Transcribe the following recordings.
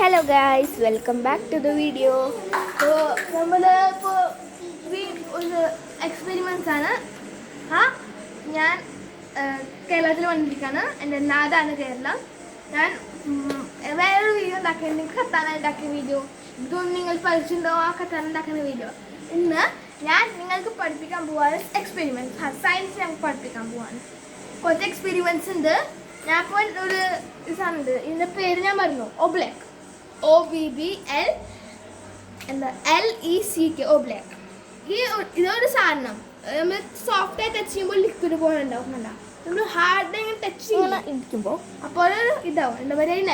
Hello guys, welcome back to the video. നമ്മൾ ഇപ്പോൾ ഒരു എക്സ്പെരിമെൻറ്റ്സ് ആണ്. ഞാൻ കേരളത്തിൽ വന്നിരിക്കുകയാണ്. എൻ്റെ നാടാണ് കേരളം. ഞാൻ വേറൊരു വീഡിയോ ഉണ്ടാക്കിയത്, നിങ്ങൾക്ക് കത്താന ഉണ്ടാക്കിയ വീഡിയോ. ഇതൊന്നും നിങ്ങൾ പഠിച്ചിട്ടുണ്ടോ? ആ കത്താന ഉണ്ടാക്കുന്ന വീഡിയോ. ഇന്ന് ഞാൻ നിങ്ങൾക്ക് പഠിപ്പിക്കാൻ പോവാണ് എക്സ്പെരിമെൻറ്റ്സ്. സയൻസ് ഞങ്ങൾക്ക് പഠിപ്പിക്കാൻ പോവാണ്. കുറച്ച് എക്സ്പെരിമെൻറ്റ്സ് ഉണ്ട്. ഞാൻ ഇപ്പോൾ ഒരു സാധനമുണ്ട്, ഇതിൻ്റെ പേര് ഞാൻ പറഞ്ഞു, ഒബ്ലെക്ക്. OBBL എന്താ LECK, ഒബ്ലെക്ക്. ഇതൊരു സാധനം നമ്മൾ സോഫ്റ്റ് ആയി ടച്ച് ചെയ്യുമ്പോൾ ലിക്വിഡ് പോലെ ഉണ്ടാവും. കണ്ട, നമ്മൾ ഹാർഡ് ഇങ്ങനെ ടച്ച് ഇരിക്കുമ്പോൾ അപ്പോൾ ഇതാവും, എന്താ പറയുക,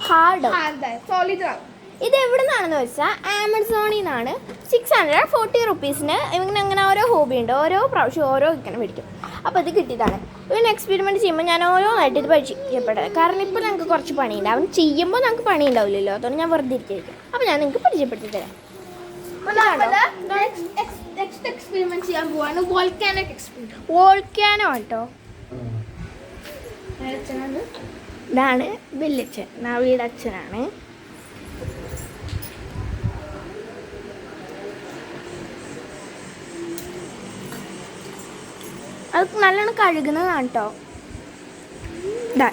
ഹാർഡായി സോളിഡ് ആവും. ഇത് എവിടെ നിന്നാണെന്ന് വെച്ചാൽ ആമസോണിൽ നിന്നാണ്. 640 റുപ്പീസിന് ഇവങ്ങനെ അങ്ങനെ ഓരോ ഹോബി ഉണ്ട്, ഓരോ പ്രാവശ്യം ഓരോ ഇങ്ങനെ മേടിക്കും. അപ്പോൾ ഇത് കിട്ടിയതാണ്. ഇവന് എക്സ്പെരിമെൻറ്റ് ചെയ്യുമ്പോൾ ഞാൻ ഓരോന്നായിട്ട് ഇത് പരിചയപ്പെട്ടത്. കാരണം ഇപ്പോൾ ഞങ്ങൾക്ക് കുറച്ച് പണിയുണ്ട്. അവൻ ചെയ്യുമ്പോൾ ഞങ്ങൾക്ക് പണി ഉണ്ടാവില്ലല്ലോ, അതുകൊണ്ട് ഞാൻ വെറുതെ ഇരിക്കും. അപ്പോൾ ഞാൻ നിങ്ങൾക്ക് പരിചയപ്പെടുത്തി തരാം. നെക്സ്റ്റ് എക്സ്പെരിമെന്റ് ചെയ്യാൻ പോവാണ് വോൾക്കാനിക് എക്സ്പെരിമെന്റ്. വോൾക്കാനോ കേട്ടോ. ഇതാണ് വല്യച്ഛൻ, നവിയുടെ അച്ഛനാണ്. അത് നല്ലോണം കഴുകുന്നതാണ് കേട്ടോ.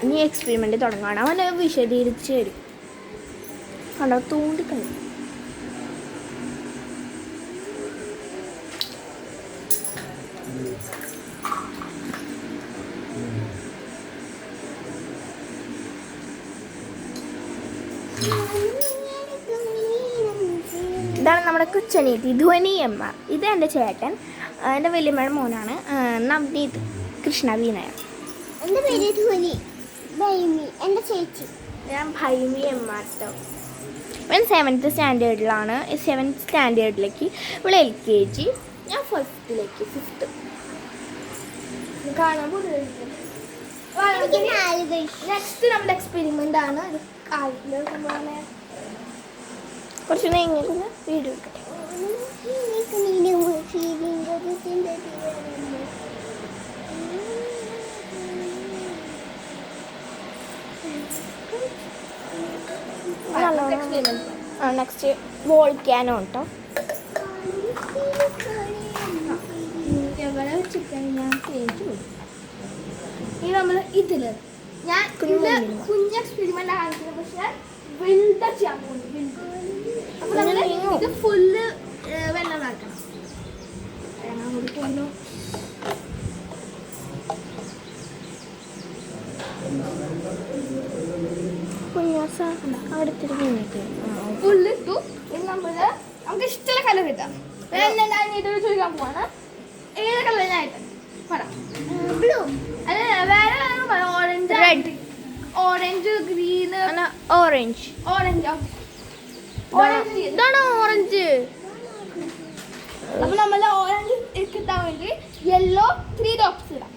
ഇനി എക്സ്പെരിമെൻറ്റ് തുടങ്ങുകയാണ്. അവൻ വിശദീകരിച്ച് തരും. കണ്ടോ, തൂണ്ടിക്കളി. ഇതാണ് നമ്മുടെ കൊച്ചനീതി ധ്വനിയമ്മ. ഇത് എൻ്റെ ചേട്ടൻ, എൻ്റെ വലിയമ്മയുടെ മോനാണ് നവനീത് കൃഷ്ണ വിനയ. എൻ്റെ പേര് ധ്വനി, ഭൈമി എൻ്റെ ചേച്ചി. ഞാൻ ഭൈമി അമ്മ കേട്ടോ. ഇവൻ 7th സ്റ്റാൻഡേർഡിലാണ്. 7th സ്റ്റാൻഡേർഡിലേക്ക് ഇവിടെ LKG, ഞാൻ 5th. കാണാൻ പോകുന്നത് നെക്സ്റ്റ് നമ്മുടെ എക്സ്പെരിമെന്റ് ആണ്. കുറച്ച് നേങ്ങിക്കുന്ന വീഡിയോ എടുക്കട്ടെ. നെക്സ്റ്റ് വോൾക്കാനോ കേട്ടോ. ഇനി നമ്മൾ ഇതില് ഞാൻ കുഞ്ഞ് എക്സ്പെരിമെന്റ് കാണിക്കുന്നത്, പക്ഷെ വലുതാ ചെയ്യാൻ പോകുന്നത്. അപ്പൊ നമ്മൾ ഇത് ഫുള്ള് വെള്ളം ആക്കണം. ഫുള്ളിട്ടു. ഇനി നമ്മള് നമുക്ക് ഇഷ്ടമുള്ള കളർ കിട്ടാം. ഞാൻ ഇതൊരു ചോദിക്കാൻ പോവാണ്, ഏത് കളറിനായിട്ട് ബ്ലൂ അല്ല വേറെ orange, red, orange, green, orange. ഇതാണ് ഓറഞ്ച്. അപ്പൊ നമ്മൾ ഓറഞ്ച് കിട്ടാൻ വേണ്ടി യെല്ലോ 3 ഡ്രോപ്സ് ഇടാം.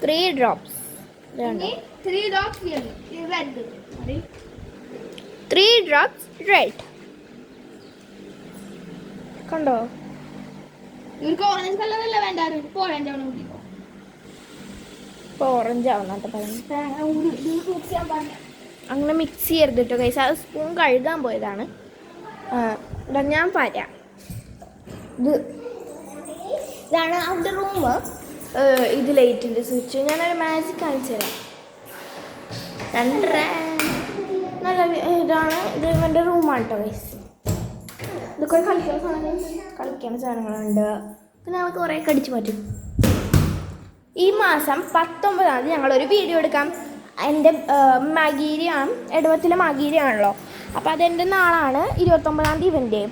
3 drops. 3 drops red, 3 drops red. കണ്ടോ, ഇവർക്ക് ഓറഞ്ച് കളറല്ല വേണ്ട, ഇവർക്ക് ഓറഞ്ച് ആവണം. ഇപ്പോൾ ഓറഞ്ച് ആവുന്നോട്ട് പറഞ്ഞു. അങ്ങനെ മിക്സ് ചെയ്യരുത് കേട്ടോ കൈസ്. അത് സ്പൂൺ കഴുകാൻ പോയതാണ്. ഞാൻ പറയാം. ഇതാണ് അവൻ്റെ റൂം. ഇത് ലൈറ്റിൻ്റെ സ്വിച്ച്. ഞാനൊരു മാജിക് കാണിച്ചു തരാം. നല്ല ഇതാണ്. ഇത് ഇവൻ്റെ റൂമാണ് കേട്ടോ കൈസ്. ഇതൊക്കെ കളിക്കുന്ന സാധനങ്ങളുണ്ട്. പിന്നെ നമുക്ക് കുറേ കടിച്ചു പറ്റും. ഈ മാസം 19-ാം തീയതി ഞങ്ങളൊരു വീഡിയോ എടുക്കാം. എൻ്റെ മകീരിയാണ്, ഇടവത്തിലെ മകീരിയാണല്ലോ. അപ്പോൾ അതെൻ്റെ നാളാണ് 29-ാം തീയതി ഇവൻ്റെ.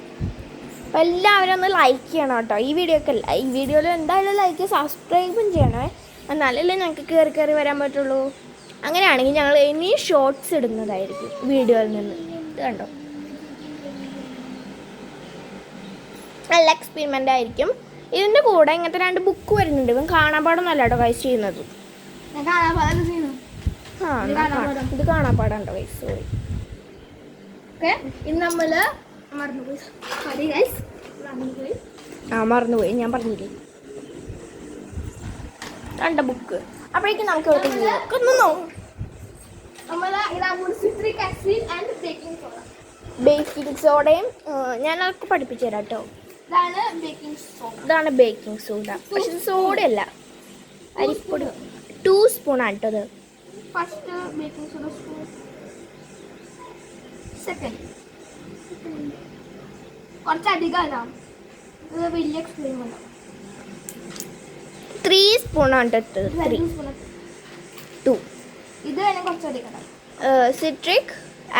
അപ്പോൾ എല്ലാവരും ഒന്ന് ലൈക്ക് ചെയ്യണം കേട്ടോ. ഈ വീഡിയോയിൽ എന്തായാലും ലൈക്ക്, സബ്സ്ക്രൈബും ചെയ്യണേ. എന്നാലല്ലേ ഞങ്ങൾക്ക് കയറി വരാൻ പറ്റുള്ളൂ. അങ്ങനെയാണെങ്കിൽ ഞങ്ങൾ ഇനി ഷോർട്സ് ഇടുന്നതായിരിക്കും വീഡിയോയിൽ നിന്ന്. ഇത് കണ്ടോ, നല്ല എക്സ്പെരിമെൻ്റ് ആയിരിക്കും. ഇതിൻ്റെ കൂടെ ഇങ്ങനത്തെ 2 ബുക്ക് വരുന്നുണ്ട്. ഇവൻ കാണാപ്പാടൊന്നുമല്ല കേട്ടോ കൈസ് ചെയ്യുന്നത്. ഇത് കാണാപ്പാടുണ്ടോ കൈസ്? സോറി. ഇന്ന് നമ്മൾ മറന്നുപോയി, ഞാൻ പറഞ്ഞില്ലേ. 2 ബുക്ക്. അപ്പോഴേക്കും നമുക്ക് ഇവിടുത്തെ നിന്നോ നമ്മൾ ഇതാണ് citric acid and baking soda. Baking സോഡയും ഞാൻ അതൊക്കെ പഠിപ്പിച്ചു തരാം കേട്ടോ. ഇതാണ് ബേക്കിംഗ് സോഡ. ഇതാണ് ബേക്കിംഗ് സോഡ. പക്ഷെ ഇത് സോഡയല്ല, അരിപ്പൊടി. 2 സ്പൂണാണ് കേട്ടോ അത്. First baking soda spoon. Second കുറച്ചധികം ഇടാം. ഇത് വലിയ എക്സ്പെരിമെന്റ്. 3 സ്പൂണാണ് കേട്ടോ. 3 2 ഇത് വേണം കുറച്ചധികം ഇടാം. സിട്രിക്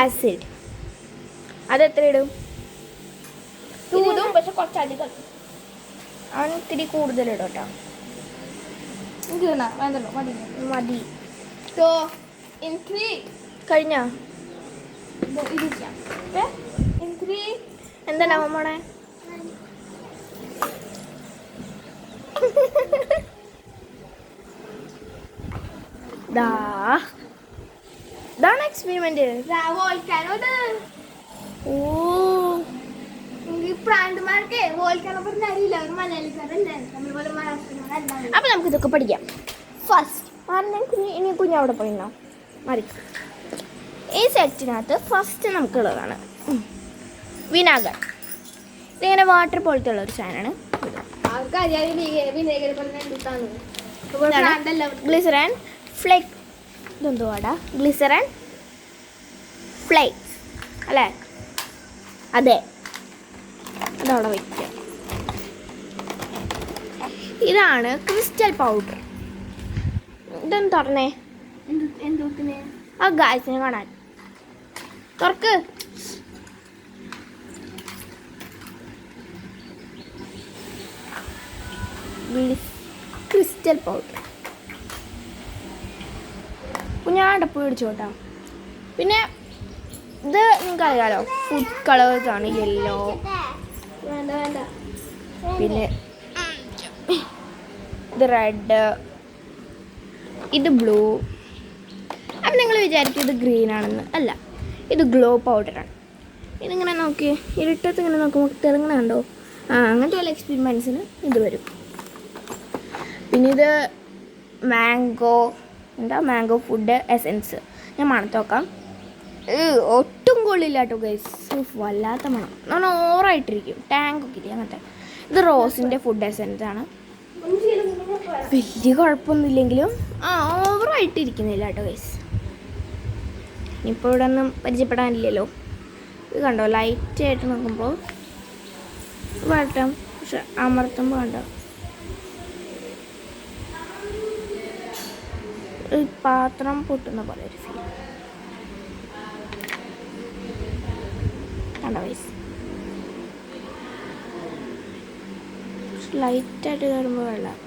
ആസിഡ് അത് എത്ര ഇടും? 2 ഇടും, പക്ഷെ കുറച്ചധികം അവൻ ഇത്തിരി കൂടുതൽ ഇടും കേട്ടോ. എനിക്ക് വേണ്ടല്ലോ, മതി മതി. സോ ഇൻ 3 കഴിഞ്ഞോ? ഇത് ചെയ്യാം. ഇൻ 3 എന്താണ് മോളെ? ഇതാണ് എക്സ്പെരിമെന്റ്. വോൾക്കാനോ. ഓ പ്രാന്തമാർക്ക് വോൾക്കാനോ പറഞ്ഞ അറിയില്ല. ഒരു മലയാളിക്കാരല്ലേ, നമ്മൾ പോലെ മലയാളത്തിലാണ്. അപ്പൊ നമുക്ക് ഇതൊക്കെ പഠിക്കാം. ഫസ്റ്റ് ഇനി കുഞ്ഞവിടെ പോയിന്നോ മതി. ഈ സെറ്റിനകത്ത് ഫസ്റ്റ് നമുക്കുള്ളതാണ് വിനാഗർ. ഇതിങ്ങനെ വാട്ടർ പോലത്തെ ഉള്ള ഒരു സാധനമാണ്. ഗ്ലിസറൻ ഫ്ലേക്ക്. ഇതെന്തോ വാടാ? ഗ്ലിസറൻ ഫ്ലേക്സ് അല്ലേ? അതെ, അതവിടെ വയ്ക്കുക. ഇതാണ് ക്രിസ്റ്റൽ പൗഡർ. ഇതൊന്ന് തുറന്നേ. എന്തൊക്കെ ആ ഗായ്സിനെ കാണാൻ തുറക്ക്. Crystal powder. കുഞ്ഞാടപ്പ് പിടിച്ചോട്ടാ. പിന്നെ ഇത് നിങ്ങൾക്ക് അറിയാലോ, ഫുഡ് കളേഴ്സാണ്. യെല്ലോ, വേണ്ട വേണ്ട. പിന്നെ ഇത് റെഡ്, ഇത് ബ്ലൂ. അപ്പം നിങ്ങൾ വിചാരിക്കും ഇത് ഗ്രീൻ ആണെന്ന്. അല്ല, ഇത് ഗ്ലോ പൗഡറാണ്. ഇതിങ്ങനെ നോക്കി ഇരുട്ടത്ത് ഇങ്ങനെ നോക്കുമ്പോൾ തിളങ്ങണ കണ്ടോ? അങ്ങനത്തെ വല്ല എക്സ്പെരിമെൻറ്റ്സിന് ഇത് വരും. പിന്നെ ഇത് മാംഗോ ഫുഡ് എസെൻസ്. ഞാൻ മണത്ത് നോക്കാം. ഒട്ടും കൊള്ളില്ല കേട്ടോ ഗൈസ്. വല്ലാത്ത മണം. നമ്മൾ ഓവറായിട്ടിരിക്കും. ടാങ്കൊക്കെ ഇല്ലേ അങ്ങനത്തെ. ഇത് റോസിൻ്റെ ഫുഡ് എസെൻസ് ആണ്. വലിയ കുഴപ്പമൊന്നുമില്ലെങ്കിലും ഓവറായിട്ടിരിക്കുന്നില്ല കേട്ടോ ഗൈസ്. ഇനിയിപ്പോൾ ഇവിടെ ഒന്നും പരിചയപ്പെടാനില്ലല്ലോ. ഇത് കണ്ടോ, ലൈറ്റായിട്ട് നോക്കുമ്പോൾ വരട്ടാം, പക്ഷെ അമർത്തുമ്പോൾ കണ്ടോ ഒരു പാത്രം പൊട്ടുന്ന പോലെ ഒരു ഫീൽ കണ്ടോ ഗൈസ്. ലൈറ്റായിട്ട് കയറുമ്പോൾ വെള്ളം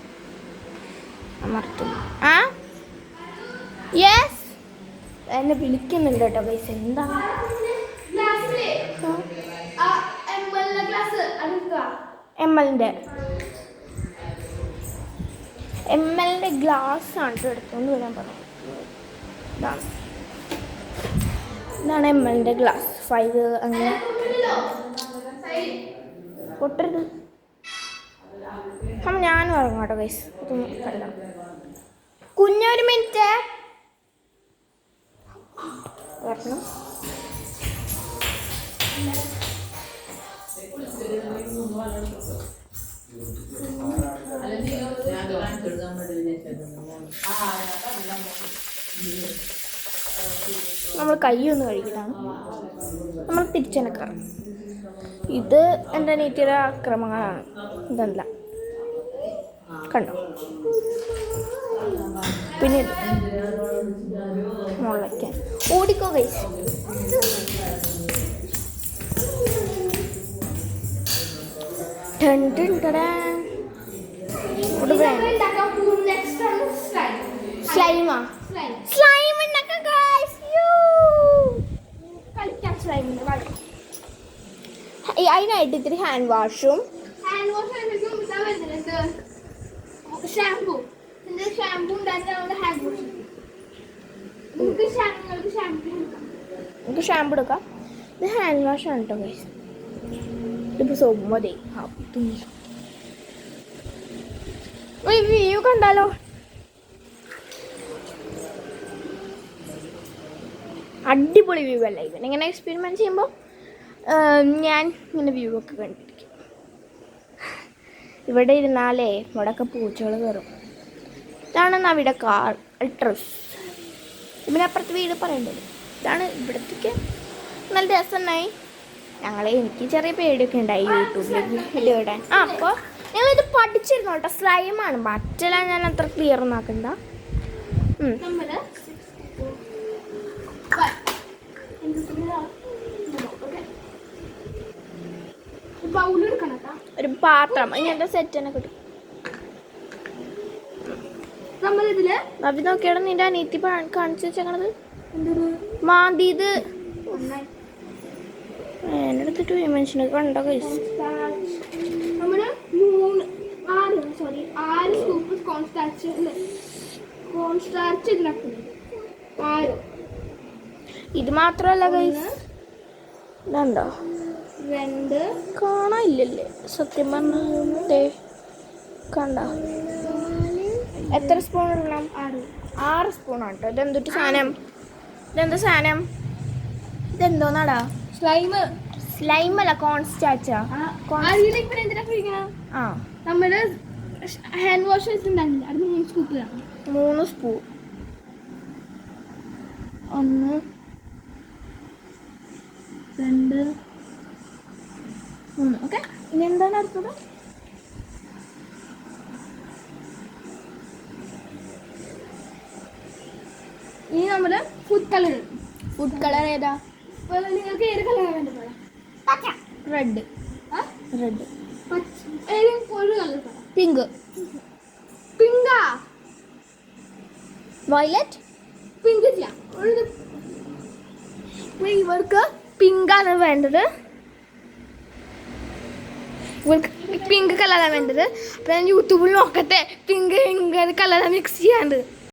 അമർത്തുന്നു. യെസ്, എന്നെ വിളിക്കുന്നുണ്ട് കേട്ടോ ഗൈസ്. എന്താണ് എമ്മലിൻ്റെ ഗ്ലാസ് ആണ് എടുത്തുകൊണ്ട് വരാൻ പറഞ്ഞു. ഇതാണ് എമ്മലിൻ്റെ ഗ്ലാസ്. 5 അങ്ങനെ പൊട്ടരുത്. അപ്പം ഞാനും ഇറങ്ങും കേട്ടോ ഗൈസ്. കണ്ടോ കുഞ്ഞൊരു മിനിറ്റ് വരണം. നമ്മൾ കൈയൊന്ന് കഴുകിയതാണ്. നമ്മൾ തിരിച്ചനക്കാറ്. ഇത് എൻ്റെ നീറ്റിയുടെ അക്രമങ്ങളാണ്. ഇതല്ല കണ്ടോ. പിന്നെ ഇത് മുളയ്ക്കാൻ ഓടിക്കോ ഗൈസ്. സ്ലൈമാ സ്ലൈം ഉണ്ടാക്കാം ഗൈസ്. കളിക്കാൻ സ്ലൈമിന്റെ വളരെ അതിനായിട്ട് ഇത്തിരി ഹാൻഡ് വാഷും ഷാമ്പൂ. ഷാമ്പൂ ഉണ്ടായിരുന്ന ഹാൻഡ് വാഷ്. നിങ്ങൾക്ക് ഷാമ്പൂ എടുക്കാം. ഇത് ഹാൻഡ് വാഷാണ് കേട്ടോ ഗൈസ്. ഇതിപ്പോൾ സോപ്പ് മതി. വ്യൂ കണ്ടാലോ. അടിപൊളി വ്യൂ അല്ല ഇവൻ ഇങ്ങനെ എക്സ്പെരിമെൻറ്റ് ചെയ്യുമ്പോൾ ഞാൻ ഇങ്ങനെ വ്യൂ ഒക്കെ കണ്ടിരിക്കും. ഇവിടെ ഇരുന്നാലേ ഇവിടെയൊക്കെ പൂച്ചകൾ കയറും. ഇതാണ് അവിടെ കാർ അൾട്രസ്. ഇതിനപ്പുറത്ത് വീട് പറയേണ്ടത്. ഇതാണ് ഇവിടത്തേക്ക് നല്ല രസമുണ്ടായി. എനിക്ക് ചെറിയ പേടിയൊക്കെ ഉണ്ടായി യൂട്യൂബിൽ വീഡിയോ ഇടാൻ. അപ്പോൾ ഞങ്ങളിത് പഠിച്ചിരുന്നു കേട്ടോ. സ്ലൈമാണ്, മറ്റെല്ലാം ഞാൻ അത്ര ക്ലിയർ ഒന്നും ആക്കണ്ട. ഒരു പാത്രം ഇങ്ങനത്തെ സെറ്റ് തന്നെ കിട്ടും. നമ്മളിതില് നവി നോക്കിയാണ് നിന്റെ അനിയത്തി കാണിച്ചു വെച്ചേക്കണത്. മാന്തി ഇത് എന്നെടുത്തിട്ട് മനുഷ്യനെ കണ്ടോ കൈസ്. നമ്മള് 6 സ്കൂപ്പ് കോൺസ്റ്റാർച്ച് ഇതിനകത്തുണ്ട്. 6 ഇത് മാത്രമല്ല കൈസ്, ഇതുണ്ടോ 2 കാണാനില്ലല്ലേ സത്യം പറഞ്ഞേ. കണ്ട എത്ര സ്പൂൺ ഇടണം? 6 സ്പൂണാണ് കേട്ടോ. ഇതെന്തൊട്ട് സാധനം? ഇതെന്താ സാധനം? ഇതെന്തോന്നാടാ? സ്ലൈമല്ല, കോൺസ്റ്റാച്ചാ. ആ നമ്മള് ഹാൻഡ് വാഷ് വെച്ചിട്ടുണ്ടായിരുന്നില്ല, അത് 3 സ്കൂപ്പ് വേണം. 3 സ്പൂൺ. 1 2 3. ഓക്കെ, ഇനി എന്താണ് അടുത്തത്? ഇനി നമ്മള് ഫുഡ് കളർ. ഫുഡ് കളർ ഏതാ? നിങ്ങൾക്ക് ഏത് കളറാണ് വേണ്ടത്? റെഡ്. റെഡ്. ഏതെങ്കിലും ഒരു കളർ. പിങ്ക്. പിങ്കാ? വയലറ്റ്. പിങ്ക് ചെയ്യാം. ഇവർക്ക് പിങ്കാണ് വേണ്ടത്. ഇവർക്ക് പിങ്ക് കളറാണ് വേണ്ടത്. അപ്പം ഞാൻ യൂട്യൂബിൽ നോക്കട്ടെ പിങ്ക് കളറാണ് മിക്സ് ചെയ്യാണ്ട്.